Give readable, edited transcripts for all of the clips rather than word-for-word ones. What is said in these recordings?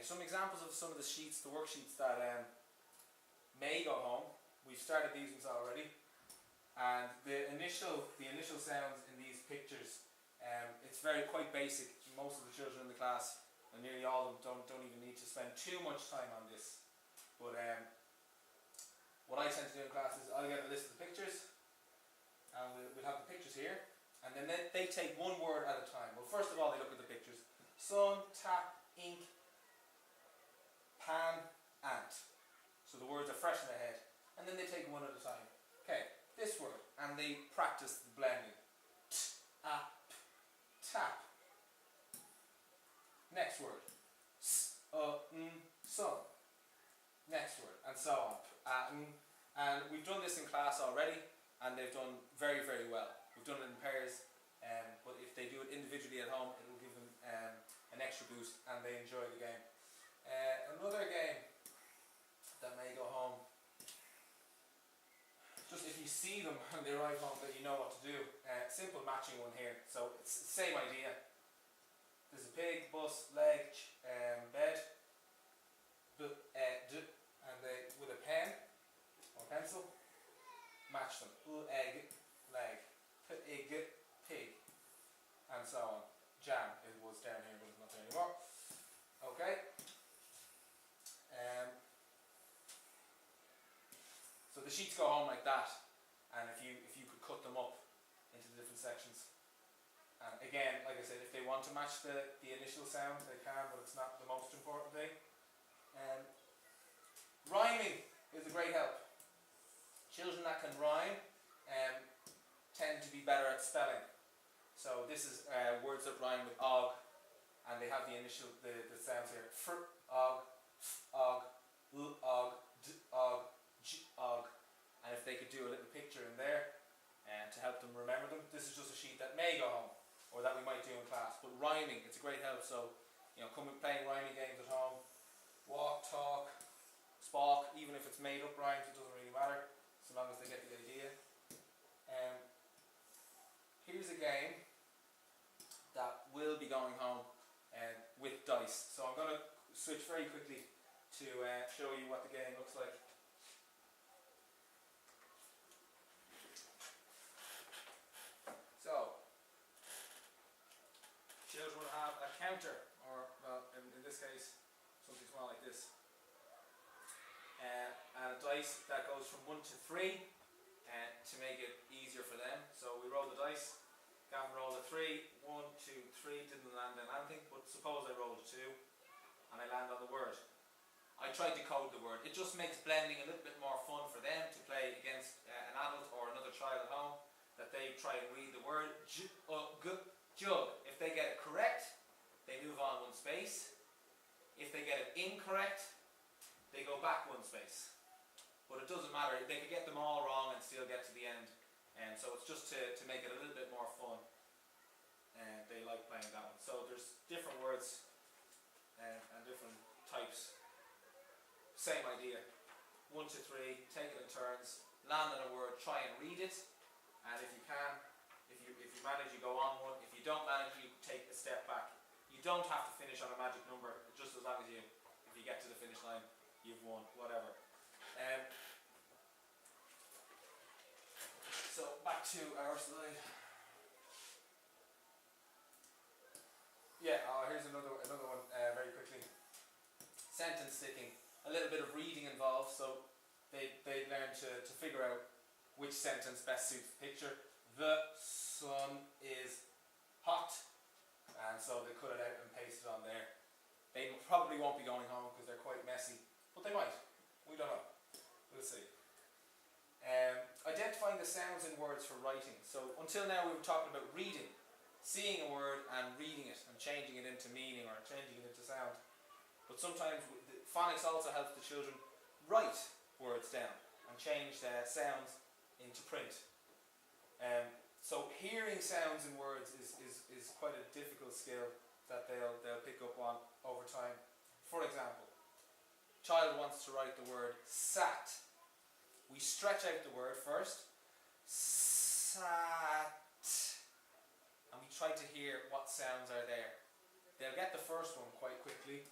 Okay, some examples of some of the sheets, the worksheets that may go home. We've started these ones already, and the initial sounds in these pictures, it's quite basic. Most of the children in the class, and nearly all of them, don't even need to spend too much time on this. But what I tend to do in class is I'll get a list of the pictures, and we'll have the pictures here, and then they take one word at a time. Well, first of all, they look at the pictures: sun, tap, ink, pan, ant. So the words are fresh in their head, and then they take one at a time. Okay, this word, and they practice the blending. Tap. Next word, sun. Next word, and so on. And we've done this in class already, and they've done very, very well. We've done it in pairs, but if they do it individually at home, it will give them an extra boost, and they enjoy the game. Another game that may go home, just if you see them when they arrive home, that you know what to do. Simple matching one here. So it's the same idea. There's a pig, bus, leg, bed, and they, with a pen or pencil, match them. Egg, leg, egg, pig, and so on. Jam, it was down here, but it's not there anymore. Okay. So the sheets go home like that, and if you could cut them up into the different sections. And again, like I said, if they want to match the initial sound, they can, but it's not the most important thing. Rhyming is a great help. Children that can rhyme tend to be better at spelling. So this is words that rhyme with og, and they have the sounds here: fr, og, f, og, l, og, d, og, j, og. And if they could do a little picture in there to help them remember them. This is just a sheet that may go home, or that we might do in class. But rhyming, it's a great help. So, playing rhyming games at home. Walk, talk, spark, even if it's made up rhymes, it doesn't really matter, so long as they get the idea. Here's a game that will be going home with dice. So I'm going to switch very quickly to show you what the game looks like. So, children will have a counter, or well, in this case, something small like this, and a dice that goes from 1 to 3, to make it easier for them. So we roll the dice. Gavin rolled a 3, 1, 2, 3, didn't land on anything, but suppose I rolled a 2 and I land on the word. I tried to code the word. It just makes blending a little bit more fun for them to play against an adult or another child at home, that they try and read the word jug. If they get it correct, they move on 1 space. If they get it incorrect, they go back 1 space. But it doesn't matter, they could get them all wrong and still get to the end. And so it's just to make it a little bit more fun. And they like playing that one. So there's different words and different types. Same idea. 1 to 3, take it in turns, land on a word, try and read it. And if you can, if you manage, you go on one. If you don't manage, you take a step back. You don't have to finish on a magic number, just as long as if you get to the finish line, you've won, whatever. So back to our slide. Yeah, here's another one very quickly. Sentence sticking. A little bit of reading involved, so they learn to figure out which sentence best suits the picture. The sun is hot, and so they cut it out and paste it on there. They probably won't be going home because they're quite messy, but they might. We don't know. We'll see. Identifying the sounds in words for writing. So until now we were talking about reading, seeing a word and reading it and changing it into meaning or changing it into sound. But sometimes phonics also helps the children write words down and change the sounds into print. So hearing sounds in words is quite a difficult skill that they'll pick up on over time. For example, child wants to write the word sat. We stretch out the word first, sat, and we try to hear what sounds are there. They'll get the first one quite quickly,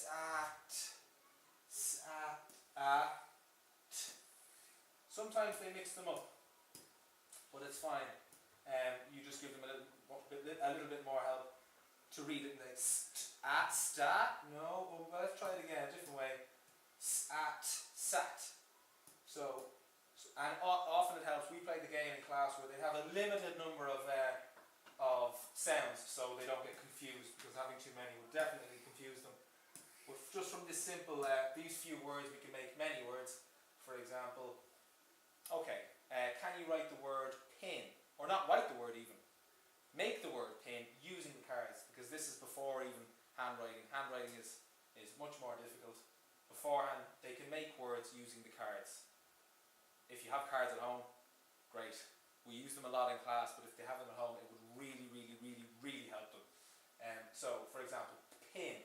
sat, sat, at. Sometimes they mix them up, but it's fine. You just give them a little bit more help to read it. Like at, stat. No, well, let's try it again a different way. At, sat. So, and often it helps. We play the game in class where they have a limited number of sounds, so they don't get confused, because having too many will definitely confuse them. But just from this simple, these few words, we can make many words. For example, okay, can you write the word pin? Or not write the word even. Make the word pin using the cards, because this is before even handwriting. Handwriting is much more difficult. Beforehand, they can make words using the cards. If you have cards at home, great. We use them a lot in class, but if they have them at home, it would really, really, really, really help them. So, for example, pin,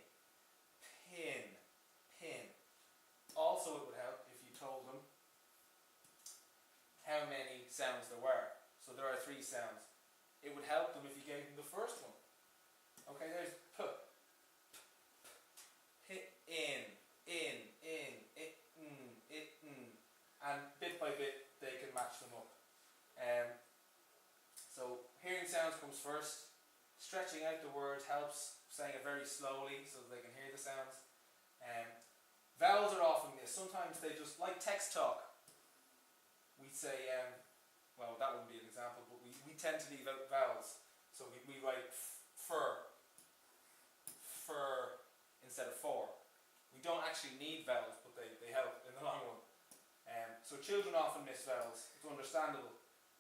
pin, pin. Also, it would help if you told them how many sounds there were. So there are 3 sounds. It would help them if you gave them the first one. Okay, there's p, in, it, and bit by bit they can match them up. So hearing sounds comes first. Stretching out the word helps, saying it very slowly so that they can hear the sounds. Vowels are often missed. Sometimes they just, like text talk, we'd say, well, that wouldn't be an example, but we tend to leave out vowels. So we write fur instead of for. We don't actually need vowels, but they help in the long run. So children often miss vowels. It's understandable.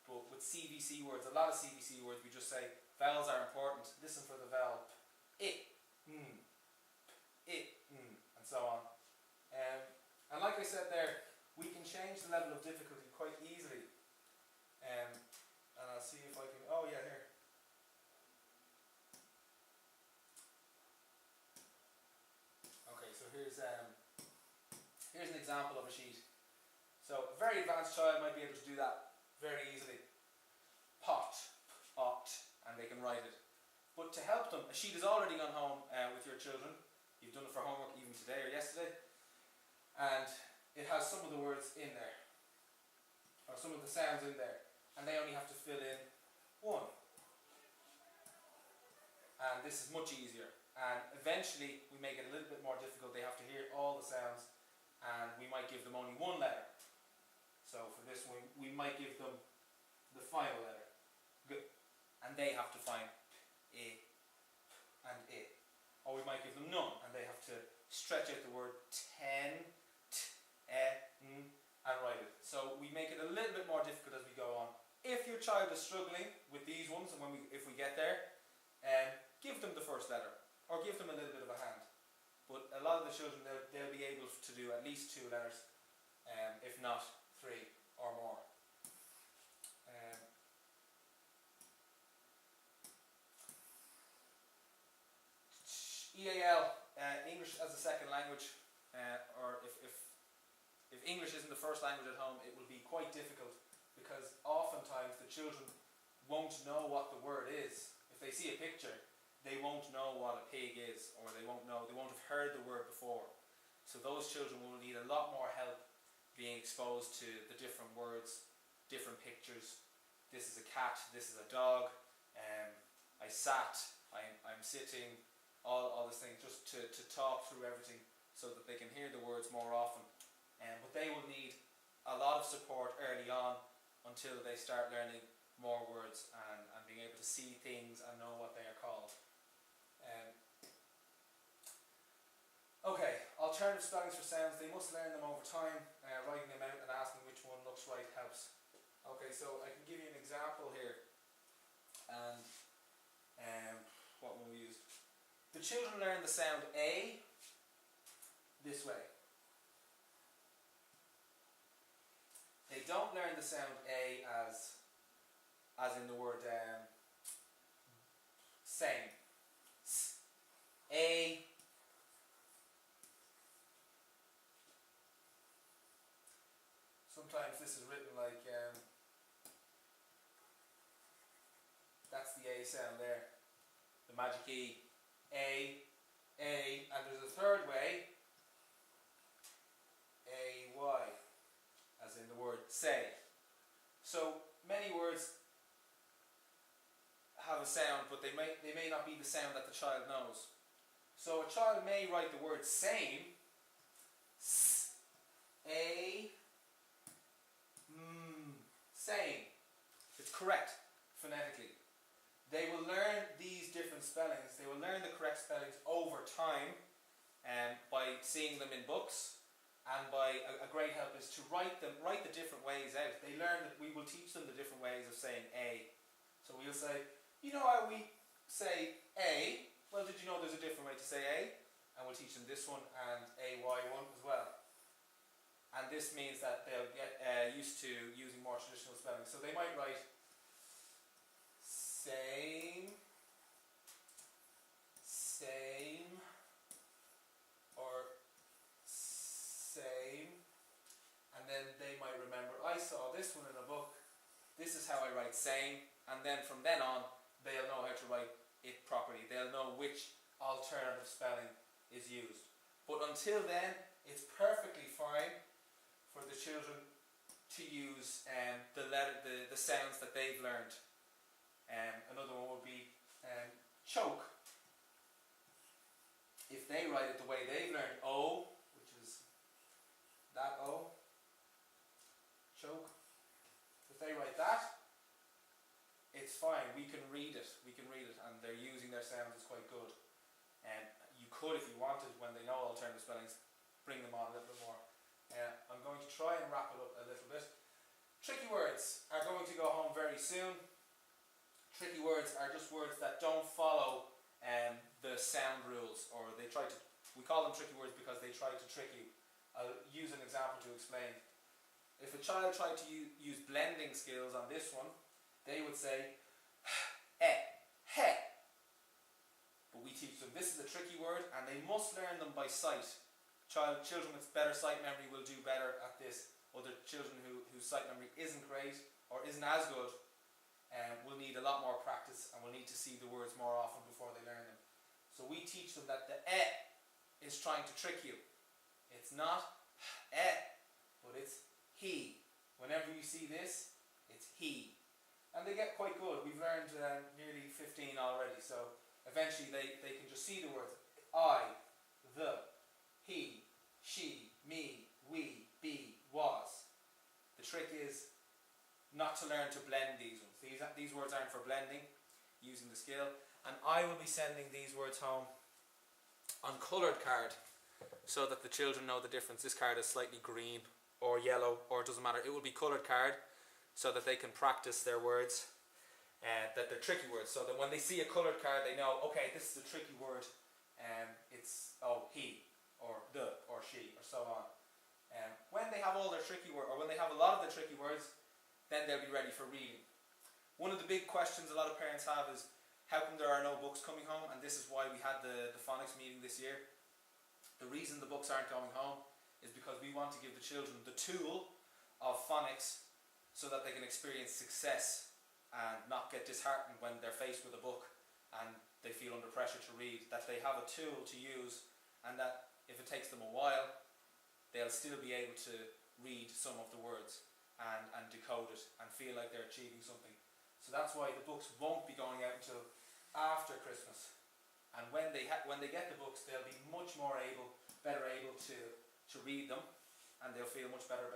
But with CVC words, a lot of CVC words, we just say vowels are important. Listen for the vowel. It, and so on. And like I said there, we can change the level of difficulty quite easily. And I'll see if I can. Oh yeah, here. Okay, so here's an example of a sheet. So a very advanced child might be able to do that very easily. Pot, ot, and they can write it. But to help them, a sheet has already gone home with your children. You've done it for homework even today or yesterday. And it has some of the words in there, or some of the sounds in there. And they only have to fill in 1. And this is much easier. And eventually we make it a little bit more difficult. They have to hear all the sounds, and we might give them only 1 letter. So for this one, we might give them the final letter, G, and they have to find I and I. Or we might give them none, and they have to stretch out the word ten, n, and write it. So we make it a little bit more difficult as we go on. If your child is struggling with these ones, and if we get there, give them the first letter, or give them a little bit of a hand. But a lot of the children, they'll be able to do at least 2 letters, if not 3 or more. EAL, English as a second language, or if English isn't the first language at home, it will be quite difficult, because oftentimes the children won't know what the word is. If they see a picture, they won't know what a pig is, or they won't have heard the word before. So those children will need a lot more help being exposed to the different words, different pictures. This is a cat, this is a dog, I sat, I'm sitting, all these things, just to talk through everything so that they can hear the words more often. But they will need a lot of support early on until they start learning more words and being able to see things and know what they are called. Okay, alternative spellings for sounds. They must learn them over time. Writing them out and asking which one looks right helps. Okay, so I can give you an example here. And what will we use? The children learn the sound A this way. They don't learn the sound A as in the word same. A. Sometimes this is written like that's the A sound there, the magic E. A, A, and there's a third way, A-Y, as in the word say. So many words have a sound, but they may not be the sound that the child knows. So a child may write the word same, S-A, same. It's correct phonetically. They will learn these different spellings. They will learn the correct spellings over time, by seeing them in books, and by a great help is to write the different ways out. They learn that we will teach them the different ways of saying A. So we'll say, you know how we say A? Well, did you know there's a different way to say A? And we'll teach them this one and AY one as well. And this means that they'll get used to using more traditional spelling. So they might write same, or same, and then they might remember, I saw this one in a book, this is how I write same, and then from then on they'll know how to write it properly. They'll know which alternative spelling is used. But until then, it's perfectly fine for the children to use the sounds that they've learned. Another one would be choke. If they write it the way they've learned, O, which is that O, choke. If they write that, it's fine. We can read it, and they're using their sounds. It's quite good. And you could, if you wanted, when they know alternative spellings, bring them on a little bit more. I'm going to try and wrap it up a little bit. Tricky words are going to go home very soon. Tricky words are just words that don't follow the sound rules, or we call them tricky words because they try to trick you. I'll use an example to explain. If a child tried to use blending skills on this one, they would say he. But we teach them this is a tricky word, and they must learn them by sight. Children with better sight memory will do better at this. Other children whose sight memory isn't great or isn't as good will need a lot more practice, and will need to see the words more often before they learn them. So we teach them that the is trying to trick you. It's not but it's he. Whenever you see this, it's he. And they get quite good. We've learned nearly 15 already, so eventually they can just see the words I, the, he, she, me, we, be, was. The trick is not to learn to blend these ones. These words aren't for blending, using the skill. And I will be sending these words home on coloured card, so that the children know the difference. This card is slightly green or yellow, or it doesn't matter. It will be coloured card, so that they can practice their words, that they're tricky words. So that when they see a coloured card, they know, okay, this is a tricky word. It's he, or the, or she, or so on. When they have all their tricky words, or when they have a lot of the tricky words, then they'll be ready for reading. One of the big questions a lot of parents have is, how come there are no books coming home? And this is why we had the Phonics meeting this year. The reason the books aren't going home is because we want to give the children the tool of phonics, so that they can experience success and not get disheartened when they're faced with a book and they feel under pressure to read. That they have a tool to use, and that if it takes them a while, they'll still be able to read some of the words and decode it and feel like they're achieving something. So that's why the books won't be going out until after Christmas. And when they get the books, they'll be much more better able to read them, and they'll feel much better about